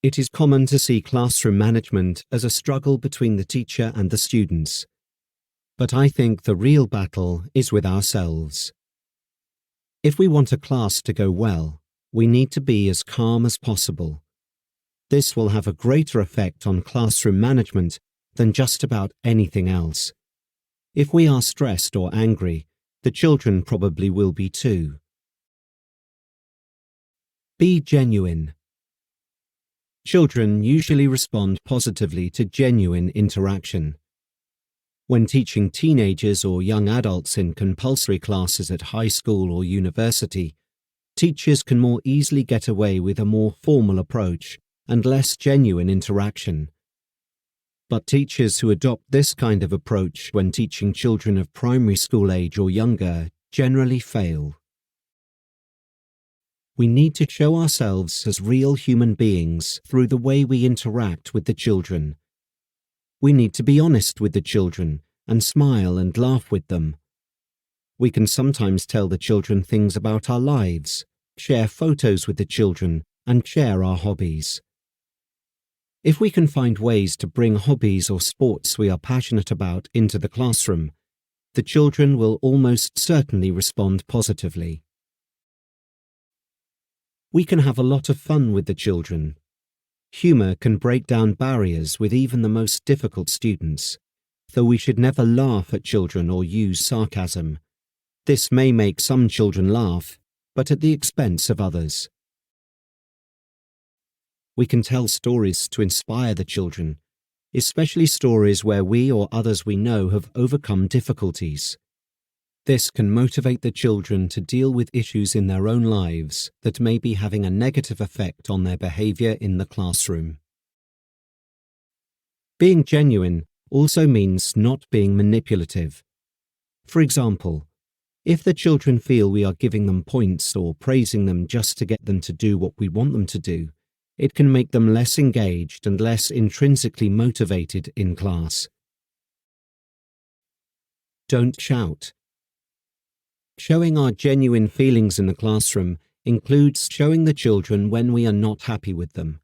It is common to see classroom management as a struggle between the teacher and the students. But I think the real battle is with ourselves. If we want a class to go well, we need to be as calm as possible. This will have a greater effect on classroom management than just about anything else. If we are stressed or angry, the children probably will be too. Be genuine. Children usually respond positively to genuine interaction. When teaching teenagers or young adults in compulsory classes at high school or university, teachers can more easily get away with a more formal approach and less genuine interaction. But teachers who adopt this kind of approach when teaching children of primary school age or younger generally fail. We need to show ourselves as real human beings through the way we interact with the children. We need to be honest with the children and smile and laugh with them. We can sometimes tell the children things about our lives, share photos with the children, and share our hobbies. If we can find ways to bring hobbies or sports we are passionate about into the classroom, the children will almost certainly respond positively. We can have a lot of fun with the children. Humor can break down barriers with even the most difficult students, though we should never laugh at children or use sarcasm. This may make some children laugh, but at the expense of others. We can tell stories to inspire the children, especially stories where we or others we know have overcome difficulties. This can motivate the children to deal with issues in their own lives that may be having a negative effect on their behavior in the classroom. Being genuine also means not being manipulative. For example, if the children feel we are giving them points or praising them just to get them to do what we want them to do, it can make them less engaged and less intrinsically motivated in class. Don't shout. Showing our genuine feelings in the classroom includes showing the children when we are not happy with them.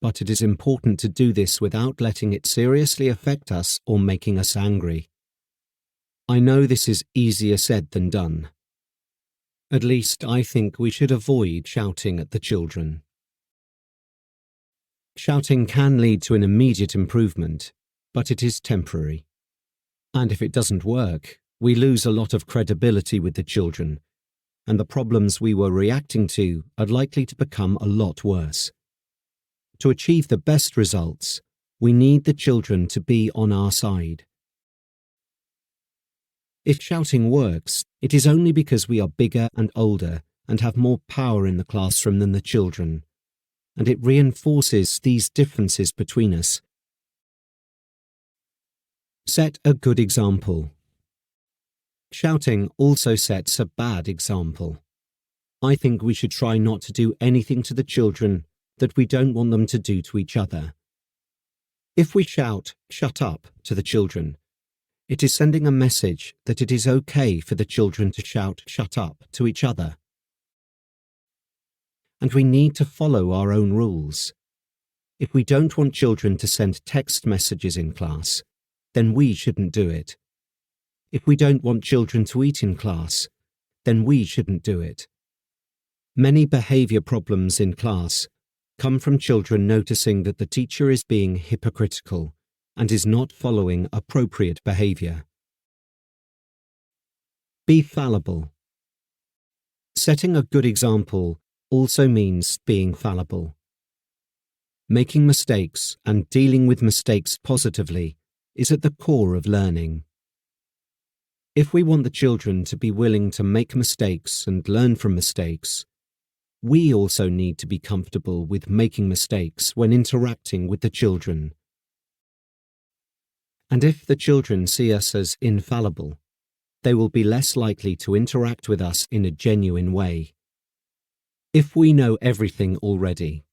But it is important to do this without letting it seriously affect us or making us angry. I know this is easier said than done. At least I think we should avoid shouting at the children. Shouting can lead to an immediate improvement, but it is temporary. And if it doesn't work, we lose a lot of credibility with the children, and the problems we were reacting to are likely to become a lot worse. To achieve the best results, we need the children to be on our side. If shouting works, it is only because we are bigger and older and have more power in the classroom than the children, and it reinforces these differences between us. Set a good example. Shouting also sets a bad example. I think we should try not to do anything to the children that we don't want them to do to each other. If we shout, "Shut up," to the children, it is sending a message that it is okay for the children to shout, "Shut up," to each other. And we need to follow our own rules. If we don't want children to send text messages in class, then we shouldn't do it. If we don't want children to eat in class, then we shouldn't do it. Many behavior problems in class come from children noticing that the teacher is being hypocritical and is not following appropriate behavior. Be fallible. Setting a good example also means being fallible. Making mistakes and dealing with mistakes positively is at the core of learning. If we want the children to be willing to make mistakes and learn from mistakes, we also need to be comfortable with making mistakes when interacting with the children. And if the children see us as infallible, they will be less likely to interact with us in a genuine way. If we know everything already,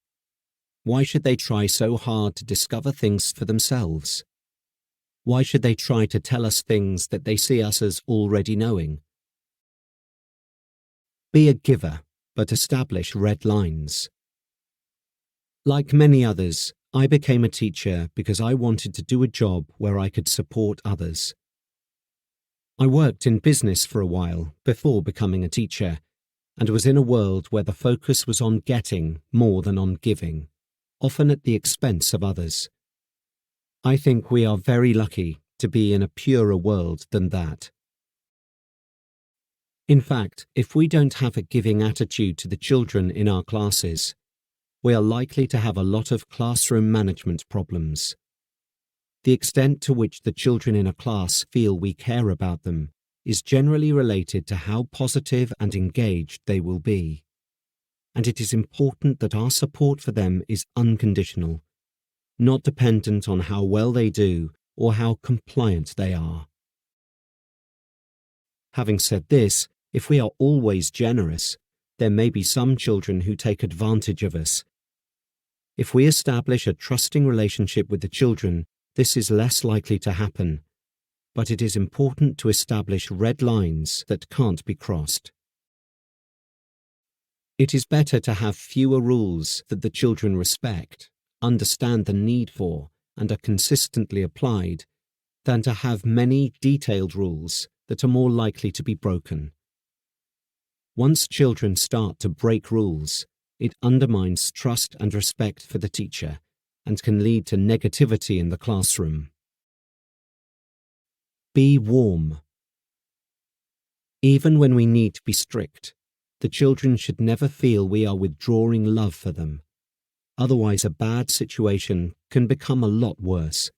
why should they try so hard to discover things for themselves? Why should they try to tell us things that they see us as already knowing? Be a giver, but establish red lines. Like many others, I became a teacher because I wanted to do a job where I could support others. I worked in business for a while before becoming a teacher, and was in a world where the focus was on getting more than on giving, often at the expense of others. I think we are very lucky to be in a purer world than that. In fact, if we don't have a giving attitude to the children in our classes, we are likely to have a lot of classroom management problems. The extent to which the children in a class feel we care about them is generally related to how positive and engaged they will be. And it is important that our support for them is unconditional, not dependent on how well they do or how compliant they are. Having said this, if we are always generous, there may be some children who take advantage of us. If we establish a trusting relationship with the children, this is less likely to happen, but it is important to establish red lines that can't be crossed. It is better to have fewer rules that the children respect, understand the need for, and are consistently applied, than to have many detailed rules that are more likely to be broken. Once children start to break rules, it undermines trust and respect for the teacher and can lead to negativity in the classroom. Be warm. Even when we need to be strict, the children should never feel we are withdrawing love for them. Otherwise, a bad situation can become a lot worse.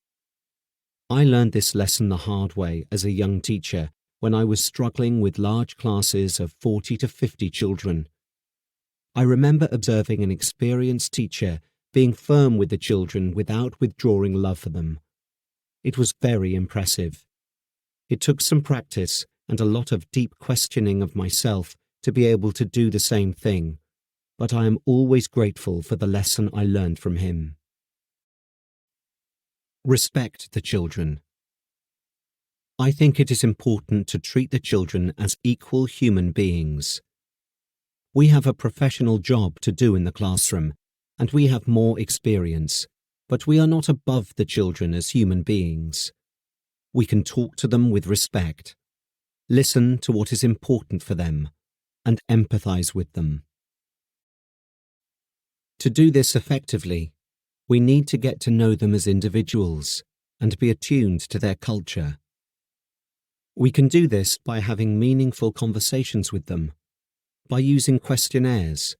I learned this lesson the hard way as a young teacher when I was struggling with large classes of 40 to 50 children. I remember observing an experienced teacher being firm with the children without withdrawing love for them. It was very impressive. It took some practice and a lot of deep questioning of myself to be able to do the same thing, but I am always grateful for the lesson I learned from him. Respect the children. I think it is important to treat the children as equal human beings. We have a professional job to do in the classroom, and we have more experience, but we are not above the children as human beings. We can talk to them with respect, listen to what is important for them, and empathize with them. To do this effectively, we need to get to know them as individuals and be attuned to their culture. We can do this by having meaningful conversations with them, by using questionnaires,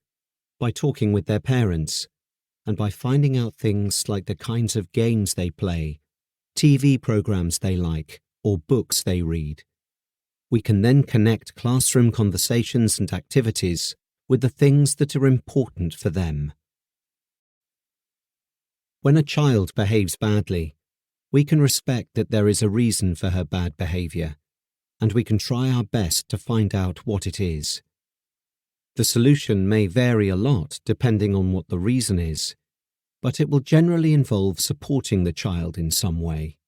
by talking with their parents, and by finding out things like the kinds of games they play, TV programs they like, or books they read. We can then connect classroom conversations and activities with the things that are important for them. When a child behaves badly, we can respect that there is a reason for her bad behavior, and we can try our best to find out what it is. The solution may vary a lot depending on what the reason is, but it will generally involve supporting the child in some way.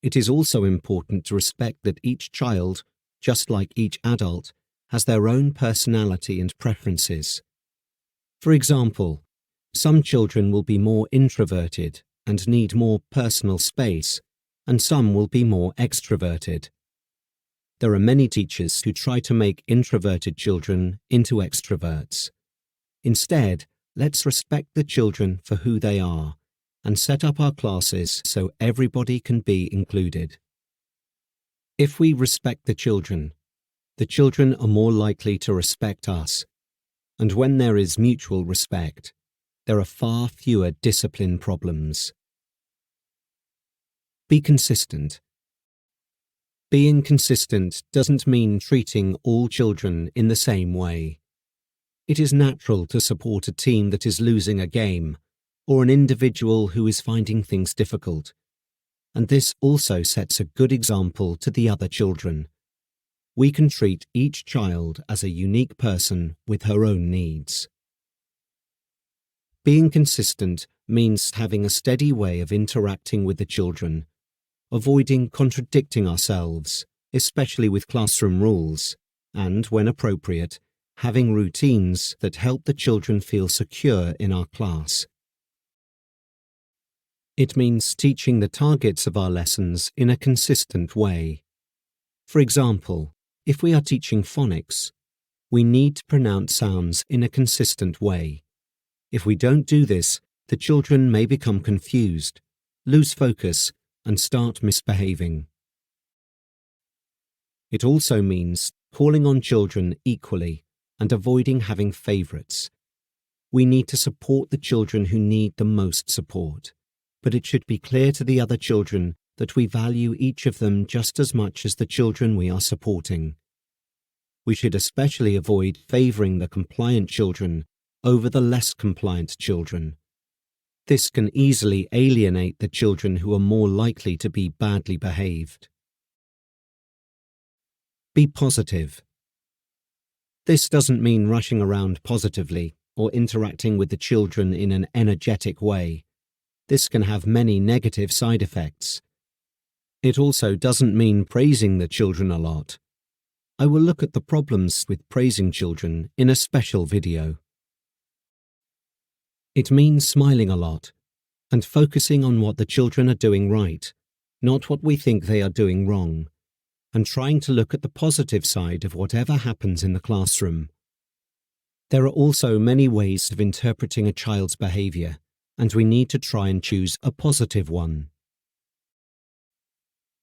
It is also important to respect that each child, just like each adult, has their own personality and preferences. For example, some children will be more introverted and need more personal space, and some will be more extroverted. There are many teachers who try to make introverted children into extroverts. Instead, let's respect the children for who they are and set up our classes so everybody can be included. If we respect the children are more likely to respect us, and when there is mutual respect, there are far fewer discipline problems. Be consistent. Being consistent doesn't mean treating all children in the same way. It is natural to support a team that is losing a game, or an individual who is finding things difficult, and this also sets a good example to the other children. We can treat each child as a unique person with her own needs. Being consistent means having a steady way of interacting with the children, avoiding contradicting ourselves, especially with classroom rules, and, when appropriate, having routines that help the children feel secure in our class. It means teaching the targets of our lessons in a consistent way. For example, if we are teaching phonics, we need to pronounce sounds in a consistent way. If we don't do this, the children may become confused, lose focus, and start misbehaving. It also means calling on children equally and avoiding having favorites. We need to support the children who need the most support, but it should be clear to the other children that we value each of them just as much as the children we are supporting. We should especially avoid favoring the compliant children over the less compliant children. This can easily alienate the children who are more likely to be badly behaved. Be positive. This doesn't mean rushing around positively or interacting with the children in an energetic way. This can have many negative side effects. It also doesn't mean praising the children a lot. I will look at the problems with praising children in a special video. It means smiling a lot and focusing on what the children are doing right, not what we think they are doing wrong, and trying to look at the positive side of whatever happens in the classroom. There are also many ways of interpreting a child's behavior, and we need to try and choose a positive one.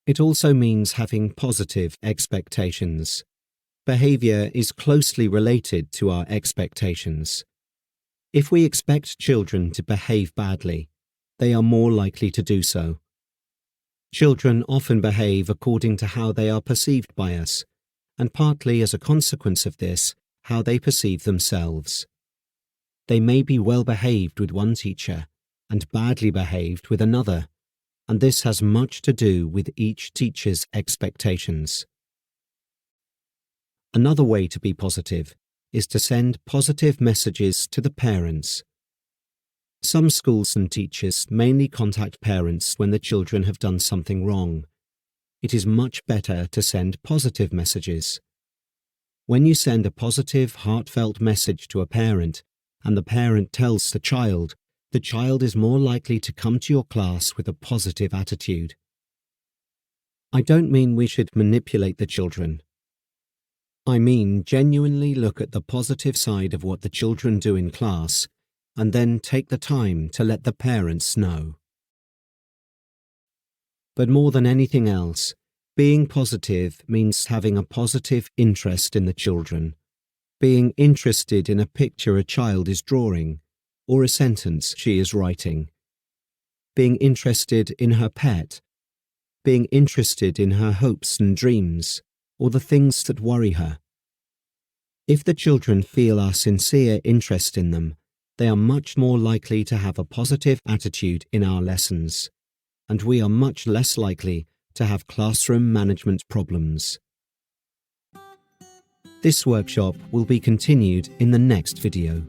It also means having positive expectations. Behavior is closely related to our expectations. If we expect children to behave badly, they are more likely to do so. Children often behave according to how they are perceived by us, and partly as a consequence of this, how they perceive themselves. They may be well behaved with one teacher and badly behaved with another, and this has much to do with each teacher's expectations. Another way to be positive is to send positive messages to the parents. Some schools and teachers mainly contact parents when the children have done something wrong. It is much better to send positive messages. When you send a positive, heartfelt message to a parent, and the parent tells the child is more likely to come to your class with a positive attitude. I don't mean we should manipulate the children. I mean genuinely look at the positive side of what the children do in class, and then take the time to let the parents know. But more than anything else, being positive means having a positive interest in the children, being interested in a picture a child is drawing, or a sentence she is writing, being interested in her pet, being interested in her hopes and dreams, or the things that worry her. If the children feel our sincere interest in them, they are much more likely to have a positive attitude in our lessons, and we are much less likely to have classroom management problems. This workshop will be continued in the next video.